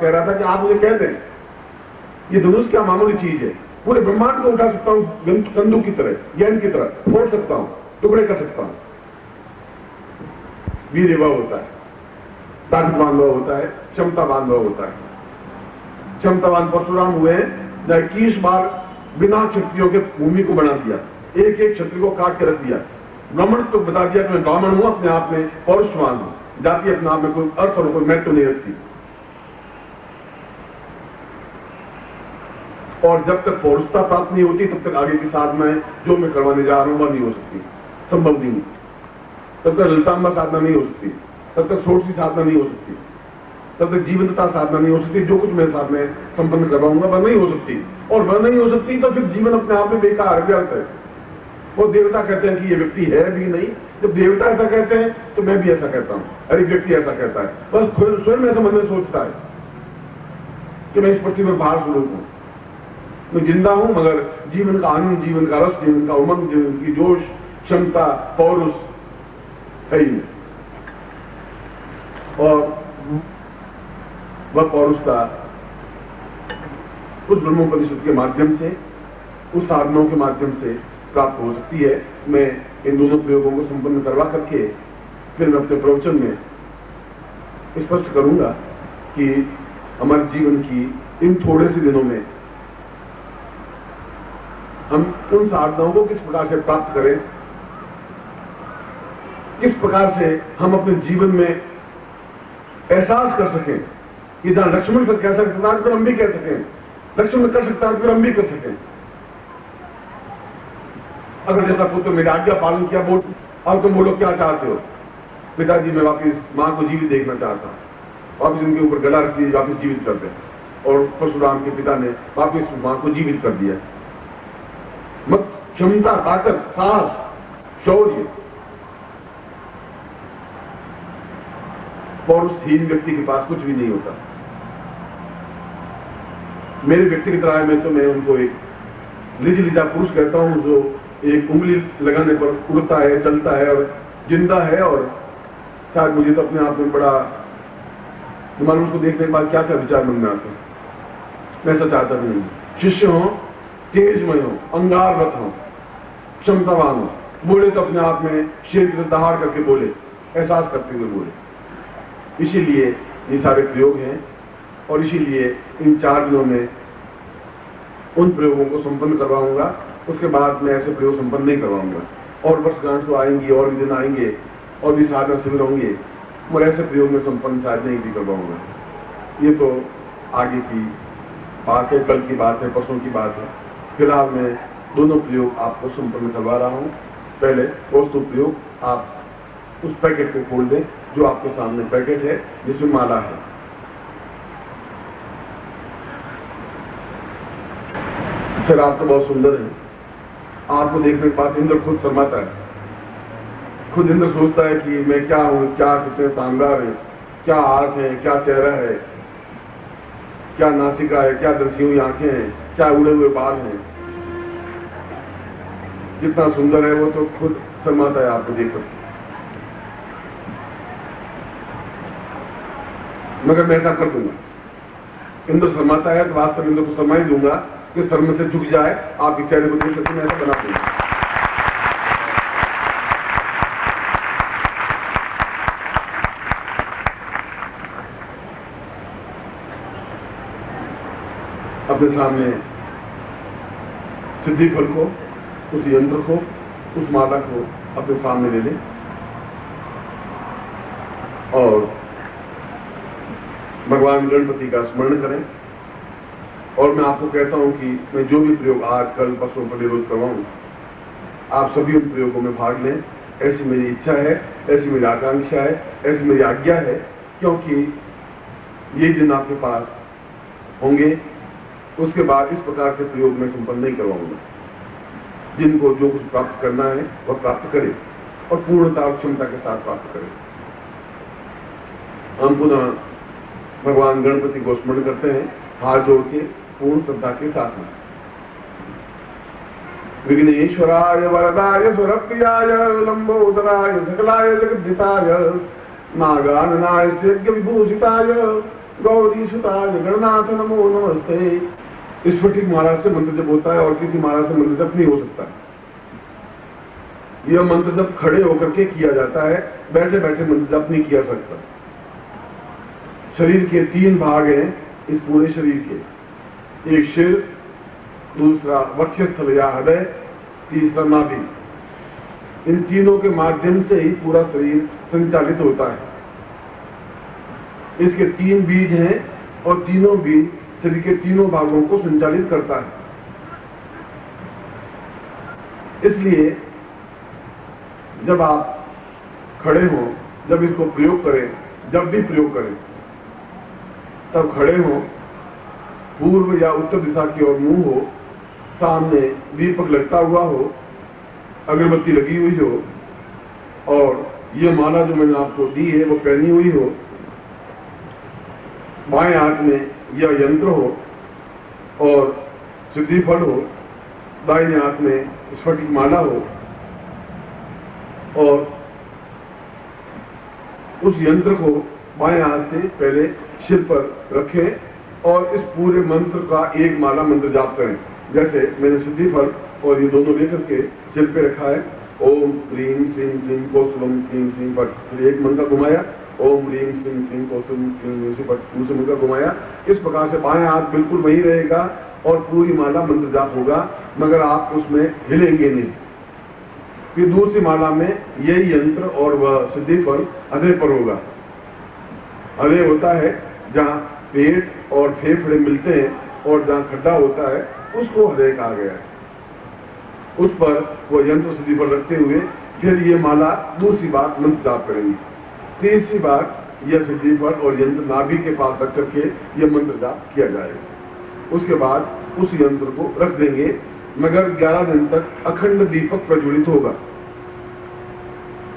कह रहा था कि आप मुझे कह दें ये धनुष क्या मामूली चीज है, पूरे ब्रह्मांड को उठा सकता हूं कंदू की तरह, गेंद की तरह फोड़ सकता हूं, टुकड़े कर सकता हूं। वीर वह होता है, ताकतवान वह होता है, क्षमतावान वह होता है। क्षमतावान परशुराम हुए हैं, 21 बार बिना क्षत्रियों के भूमि को बना दिया, एक एक क्षत्रिय को काट के रख दिया। ब्राह्मण तो बता दिया कि मैं ब्राह्मण हूं, अपने आप में पौरुषवान हूं, जाति अपने आप में कोई अर्थ और कोई महत्व नहीं रखती। और जब तक पौरुषता प्राप्त नहीं होती तब तक आगे की साधनाएं जो मैं करवाने जा रहा हूं वह नहीं हो सकती, संभव नहीं। तब तक ललितांबा साधना नहीं हो सकती, तब तक षोडशी साधना नहीं हो सकती, तब तक जीवंतता साधना नहीं हो सकती। जो कुछ मैं साधना संपन्न करवाऊंगा वह नहीं हो सकती, और वह नहीं हो सकती तो फिर जीवन अपने आप में बेकार व्यर्थ है। वो देवता कहते हैं कि ये व्यक्ति है भी नहीं, जब देवता ऐसा कहते हैं तो मैं भी ऐसा कहता हूं, हर एक व्यक्ति ऐसा कहता है, बस स्वयं ऐसा मन में सोचता है कि मैं इस पृथ्वी पर बाहर स्वरूप हूं, मैं जिंदा हूं, मगर जीवन का आनंद, जीवन का रस, जीवन का उमंग, जीवन की जोश, क्षमता, पौरुष है ही नहीं। और वह पौरुषता उस ब्रह्मोपनिषद के माध्यम से, उस साधनों के माध्यम से प्राप्त हो सकती है। मैं इन दोनों प्रयोगों को संपन्न करवा करके फिर मैं अपने प्रवचन में स्पष्ट करूंगा कि हमारे जीवन की इन थोड़े से दिनों में हम उन साधनाओं को किस प्रकार से प्राप्त करें, किस प्रकार से हम अपने जीवन में एहसास कर सकें कि जहां लक्ष्मण से कह सकता है फिर हम भी कह सकें, लक्ष्मण कर सकता है फिर हम भी कर सकें। अगर जैसा पुत्र मेरी आज्ञा पालन किया, बोल अब तुम बोलो क्या चाहते हो? पिताजी मैं वापिस मां को जीवित देखना चाहता हूं, वापिस उनके ऊपर गला रख दिया, वापिस जीवित कर दे। और परशुराम के पिता ने वापिस मां को जीवित कर दिया। मत क्षमता, ताकत, साहस, शौर्य, पौरुषहीन व्यक्ति के पास कुछ भी नहीं होता। मेरे व्यक्तिगत राय में तो मैं उनको एक लिजा पुरुष कहता हूं, जो एक उंगली लगाने पर उड़ता है, चलता है और जिंदा है। और शायद मुझे तो अपने आप में बड़ा मालूम, उसको देखने के बाद क्या क्या विचार मन में आते हैं। मैं ऐसा चाहता भी नहीं। शिष्य हो, तेजमय हो, अंगारवत हो, क्षमतावान हो, बोले तो अपने आप में शेर की दहाड़ करके बोले, एहसास करते हुए बोले। इसीलिए ये सारे प्रयोग हैं, और इसीलिए इन 4 दिनों में उन प्रयोगों को संपन्न करवाऊंगा। उसके बाद मैं ऐसे प्रयोग संपन्न नहीं करवाऊंगा। और वर्षगांठ तो आएंगी, और भी दिन आएंगे, और भी साधना शिविर होंगे, और ऐसे प्रयोग में संपन्न शायद नहीं भी करवाऊंगा। ये तो आगे की बात है, कल की बात है, परसों की बात है। फिलहाल मैं दोनों प्रयोग आपको संपन्न करवा रहा हूं। पहले वस्तु प्रयोग, आप उस पैकेट को खोल दें जो आपके सामने पैकेट है, जिसमें माला है। फिर आप तो बहुत सुंदर हैं, आपको देखने के बाद इंद्र खुद शर्माता है। खुद इंद्र सोचता है कि मैं क्या हूं, क्या कितने शानदार है, क्या हाथ है, क्या चेहरा है, क्या नासिका है, क्या दर्शी हुई आंखें हैं, क्या उड़े हुए बाल हैं, कितना सुंदर है। वो तो खुद शर्माता है आपको देखकर। मगर मैं ऐसा कर दूंगा, इंद्र शर्माता है तो वास्तव इंद्र को शर्मा ही दूंगा कि शर्म से झुक जाए, आपके चेहरे को देख करके मैं ऐसा बना दूंगा। अपने सामने सिद्धि फल को, उस यंत्र को, उस माला को अपने सामने ले लें और भगवान गणपति का स्मरण करें। और मैं आपको कहता हूं कि मैं जो भी प्रयोग आज, कल, परसों पर रोज करवाऊं, आप सभी उन प्रयोगों में भाग लें। ऐसी मेरी इच्छा है, ऐसी मेरी आकांक्षा है, ऐसी मेरी आज्ञा है, क्योंकि ये दिन आपके पास होंगे। उसके बाद इस प्रकार के प्रयोग में संपन्न नहीं करवाऊंगा। जिनको जो कुछ प्राप्त करना है वह प्राप्त करे, और पूर्णता और क्षमता के साथ प्राप्त करे। हम पुनः भगवान गणपति को स्मरण करते हैं, हाथ जोड़ के पूर्ण श्रद्धा के साथ में। विघ्नेश्वराय वरदाय सुरप्रियाय लंबोदराय सकलाय जगद्धिताय नागाननाय यज्ञ विभूषिताय गौरी सुता जगन्नाथ नमो नमस्ते। स्फटिक माला से मंत्र जप होता है और किसी माला से मंत्र जप नहीं हो सकता। यह मंत्र जप खड़े होकर के किया जाता है, बैठे बैठे मंत्र जप नहीं किया सकता। शरीर के 3 भाग हैं इस पूरे शरीर के, एक सिर, दूसरा वक्षस्थल या हृदय, तीसरा नाभि। इन तीनों के माध्यम से ही पूरा शरीर संचालित होता है। इसके 3 बीज हैं और तीनों बीज शरीर के तीनों भागों को संचालित करता है। इसलिए जब आप खड़े हो, जब इसको प्रयोग करें, जब भी प्रयोग करें, तब खड़े हो, पूर्व या उत्तर दिशा की ओर मुंह हो, सामने दीपक लगता हुआ हो, अगरबत्ती लगी हुई हो और ये माला जो मैंने आपको दी है वो पहनी हुई हो, बाएं हाथ में यह यंत्र हो और सिद्धि फल हो, दाहिने हाथ में स्फटिक माला हो और उस यंत्र को बाएं हाथ से पहले सिर पर रखें और इस पूरे मंत्र का एक माला मंत्र जाप करें। जैसे मैंने सिद्धि फल और ये दोनों लेकर के सिर पे रखा है, ओम ह्रीं श्रीं क्लीं कौस्तुभं क्लीं श्रीं फट, फिर एक मंत्र घुमाया, ओम ह्रीं श्रीं क्लीं कौस्तुभं क्लीं श्रीं फट, दूसरे मंत्र घुमाया। इस प्रकार से बाएं हाथ बिल्कुल वही रहेगा और पूरी माला मंत्र जाप होगा, मगर आप उसमें हिलेंगे नहीं। फिर दूसरी माला में यही यंत्र और वह सिद्धि फल हृदय पर होगा। हृदय होता है जहाँ पेट और फेफड़े मिलते हैं और जहाँ खड्डा होता है उसको हृदय कहा गया है। उस पर वो यंत्र सिद्धि फल रखते हुए फिर ये माला दूसरी बार मंत्र जाप करेंगे। तीसरी बार यह सिद्धि फल और यंत्र नाभि के पास रख करके यह मंत्र जाप किया जाएगा। उसके बाद उस यंत्र को रख देंगे, मगर 11 दिन तक अखंड दीपक प्रज्वलित होगा।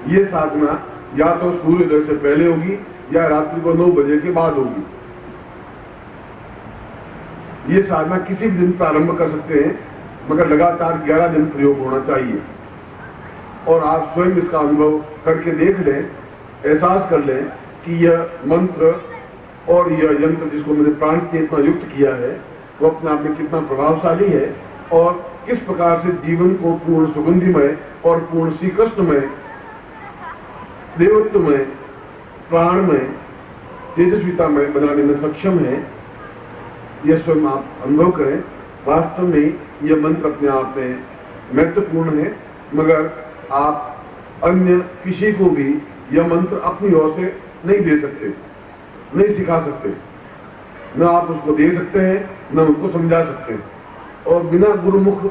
ये साधना या तो सूर्योदय से पहले होगी या रात्रि को 9 बजे के बाद होगी। ये साधना किसी भी दिन प्रारंभ कर सकते हैं, मगर लगातार 11 दिन प्रयोग होना चाहिए। और आप स्वयं इसका अनुभव करके देख लें, एहसास कर लें कि यह मंत्र और यह यंत्र जिसको मैंने प्राण चेतना युक्त किया है वो अपने आप में कितना प्रभावशाली है और किस प्रकार से जीवन को पूर्ण सुगंधिमय और पूर्ण श्री कृष्णमय, देवत्वमय, प्राणमय, तेजस्वितामय बनाने में सक्षम है। यह स्वयं आप अनुभव करें। वास्तव में यह मंत्र अपने आप में महत्वपूर्ण है, मगर आप अन्य किसी को भी यह मंत्र अपनी ओर से नहीं दे सकते, नहीं सिखा सकते। न आप उसको दे सकते हैं, न उनको समझा सकते हैं। और बिना गुरुमुख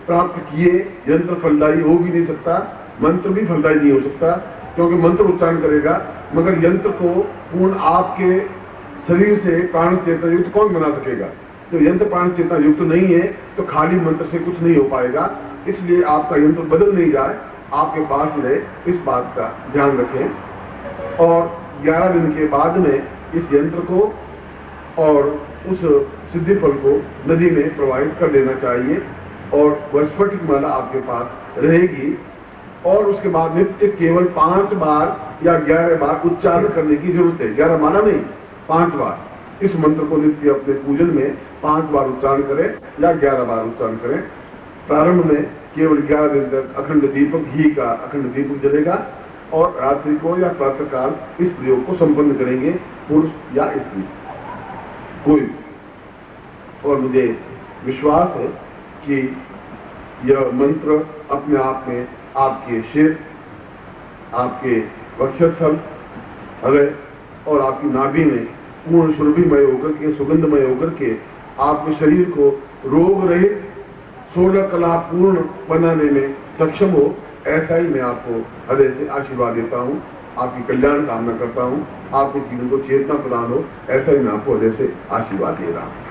प्राप्त किए यंत्र फलदायी हो भी नहीं सकता, मंत्र भी फलदायी नहीं हो सकता, क्योंकि मंत्र उच्चारण करेगा, मगर यंत्र को पूर्ण आपके शरीर से प्राण चेतना युक्त कौन बना सकेगा? तो यंत्र प्राण चेतना युक्त नहीं है तो खाली मंत्र से कुछ नहीं हो पाएगा। इसलिए आपका यंत्र बदल नहीं जाए, आपके पास ही रहे, इस बात का ध्यान रखें। और 11 दिन के बाद में इस यंत्र को और उस सिद्धि फल को नदी में प्रवाहित कर देना चाहिए और वह स्फटिक माला आपके पास रहेगी। और उसके बाद नित्य केवल 5 बार या 11 बार उच्चारण करने की जरूरत है। 11 माला नहीं, 5 बार इस मंत्र को नित्य अपने पूजन में 5 बार उच्चारण करें या 11 बार उच्चारण करें। प्रारंभ में केवल 11 दिन तक अखंड दीपक, घी का अखंड दीपक जलेगा और रात्रि को या प्रातःकाल इस प्रयोग को संपन्न करेंगे, पुरुष या स्त्री कोई। और मुझे विश्वास है कि यह मंत्र अपने आप में आपके सिर, आपके वक्षस्थल, हृदय और आपकी नाभि में पूर्ण सुरभिमय होकर के, सुगंधमय होकर के आपके शरीर को रोग रहित, 16 कला पूर्ण बनाने में सक्षम हो। ऐसा ही मैं आपको हृदय से आशीर्वाद देता हूँ, आपकी कल्याण कामना करता हूँ, आपके जीवन को चेतना प्रदान हो, ऐसा ही मैं आपको हृदय से आशीर्वाद दे रहा हूँ।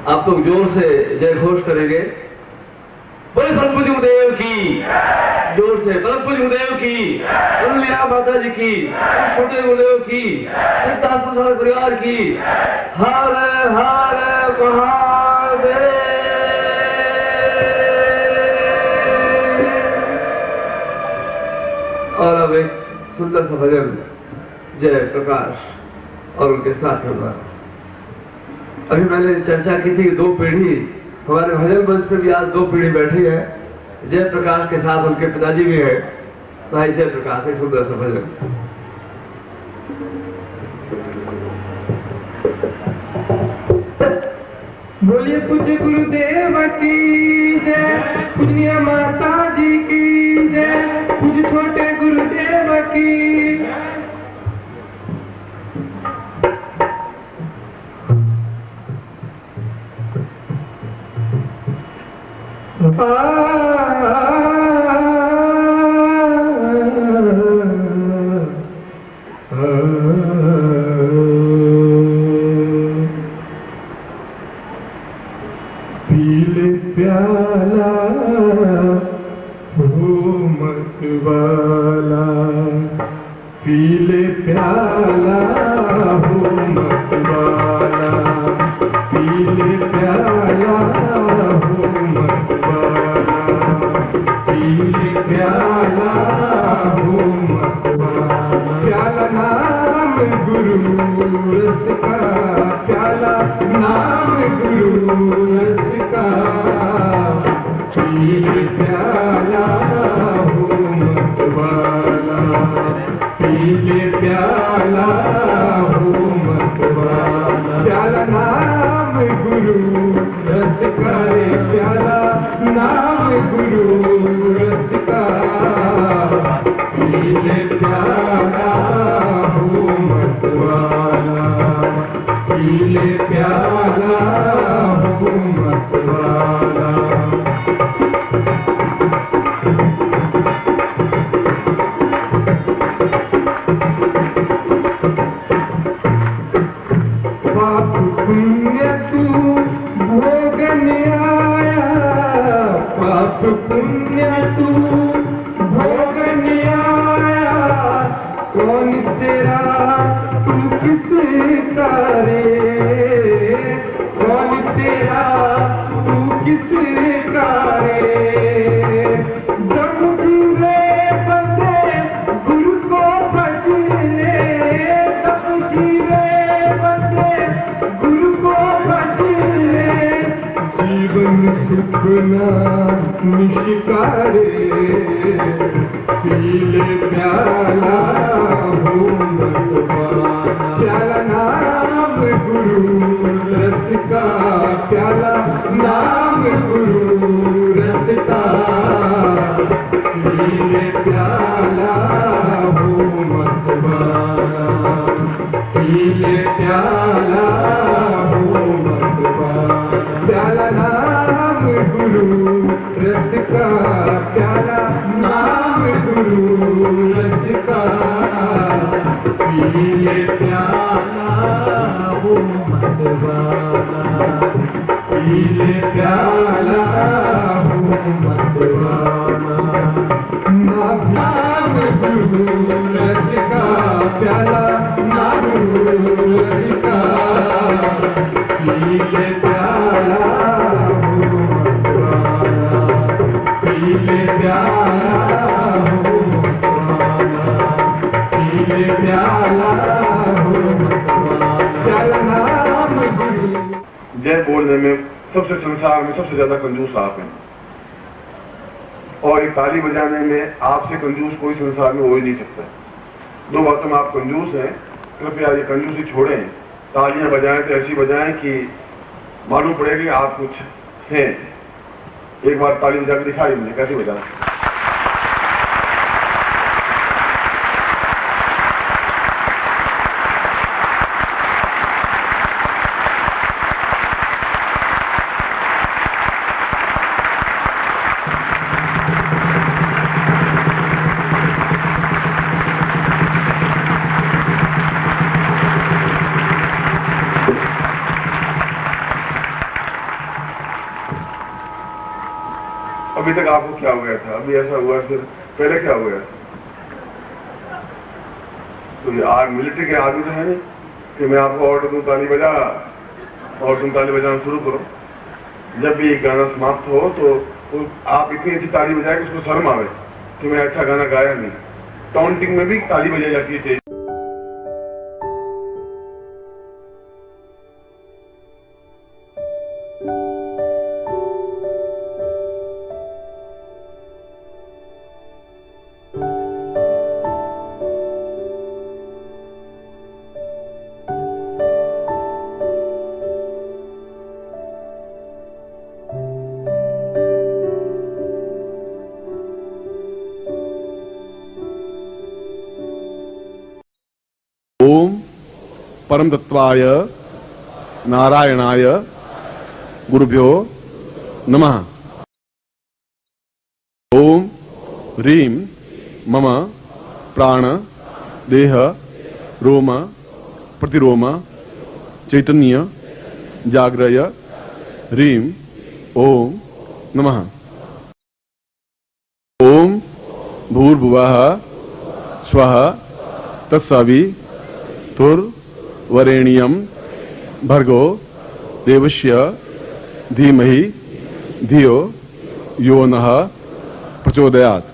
आप लोग जोर से जय घोष करेंगे। बोले परम गुरुदेव की, जोर से परम गुरुदेव की, लीला माता जी की, छोटे गुरुदेव की, सिद्धार्थ परिवार की। हर हर महादेव। और अब एक सुंदर सा भजन जय प्रकाश और उनके साथियों द्वारा। अभी मैंने चर्चा की थी कि 2 पीढ़ी हमारे भजन मंच पे भी आज 2 पीढ़ी बैठी है। जय प्रकाश के साथ उनके पिताजी भी है। भाई जय प्रकाश एक सुंदर सा भजन। बोलिए पूज्य गुरुदेव की जय, पूजनीय माता जी की जय, पूज्य छोटे गुरुदेव की। पीले प्याला हो मत वाला, पीले प्याला हो मत वाला, पीले प्याला हो मत वाला, पीले प्याला हो मत वाला। प्याला नाम गुरु रस का, प्याला नाम गुरु रस का, पीले प्याला हो मत वाला, पीले प्याला हो मत वाला। प्याला नाम गुरु रस का रे, प्याला नाम गुरु रस का, पीले प्याला हो मत वाला, पीले प्याला हो मत वाला। पाप पुण्य तू भोगने आया, पाप पुण्य तू भोगने आया, कौन तेरा तू किसका रे, कौन तेरा तू किसका रे। जब जीवे बंदे गुरु को भज ले, जब जीवे बंदे गुरु को भज ले, जीवन सुखना निशिकारे, पीले प्याला हो मत वाला। प्याला नाम गुरु रस का, प्याला नाम गुरु रस का, पीले प्याला हो मत वाला, पीले प्याला हो मत वाला। प्याला नाम गुरु रस का, प्याला नाम गुरु रस का, पीले प्याला हो मत वाला, पीले प्याला हो मत वाला। नाम गुरु रस का, प्याला नाम गुरु रस का, पीले प्याला हो मत वाला, पीले प्याला हो मत वाला, पीले प्याला हो मत वाला। प्याला नाम गुरु। जय बोलने में सबसे संसार में सबसे ज्यादा कंजूस आप हैं, और ये ताली बजाने में आपसे कंजूस कोई संसार में हो ही नहीं सकता। 2 बातों में आप कंजूस हैं, कृपया ये कंजूसी छोड़ें। तालियां बजाएं तो ऐसी बजाएं कि मालूम पड़े कि आप कुछ हैं। एक बार ताली बजा के दिखाई मुझे कैसे बजाना। अभी तक आपको क्या हो गया था, अभी ऐसा हुआ, फिर पहले क्या हो गया? तो ये आज मिलिट्री के आदमी तो है नहीं कि मैं आपको ऑर्डर दूं ताली बजा और तुम ताली बजाना शुरू करो। जब भी गाना समाप्त हो तो आप इतनी अच्छी ताली बजाए कि उसको शर्म आवे कि मैं अच्छा गाना गाया नहीं। काउंटिंग में भी ताली बजाई जाती है। ओम परम तत्वाय नारायणाय गुरुभ्यो नमः। ओम ह्रीं मम प्राण देह रोम प्रतिरोम चैतन्य जाग्रय ह्रीं ओम नमः। ओम भूर्भुवः स्वः तत्सवितुर्वरेण्यं भर्गो देवस्य धीमहि धियो यो नः प्रचोदयात्।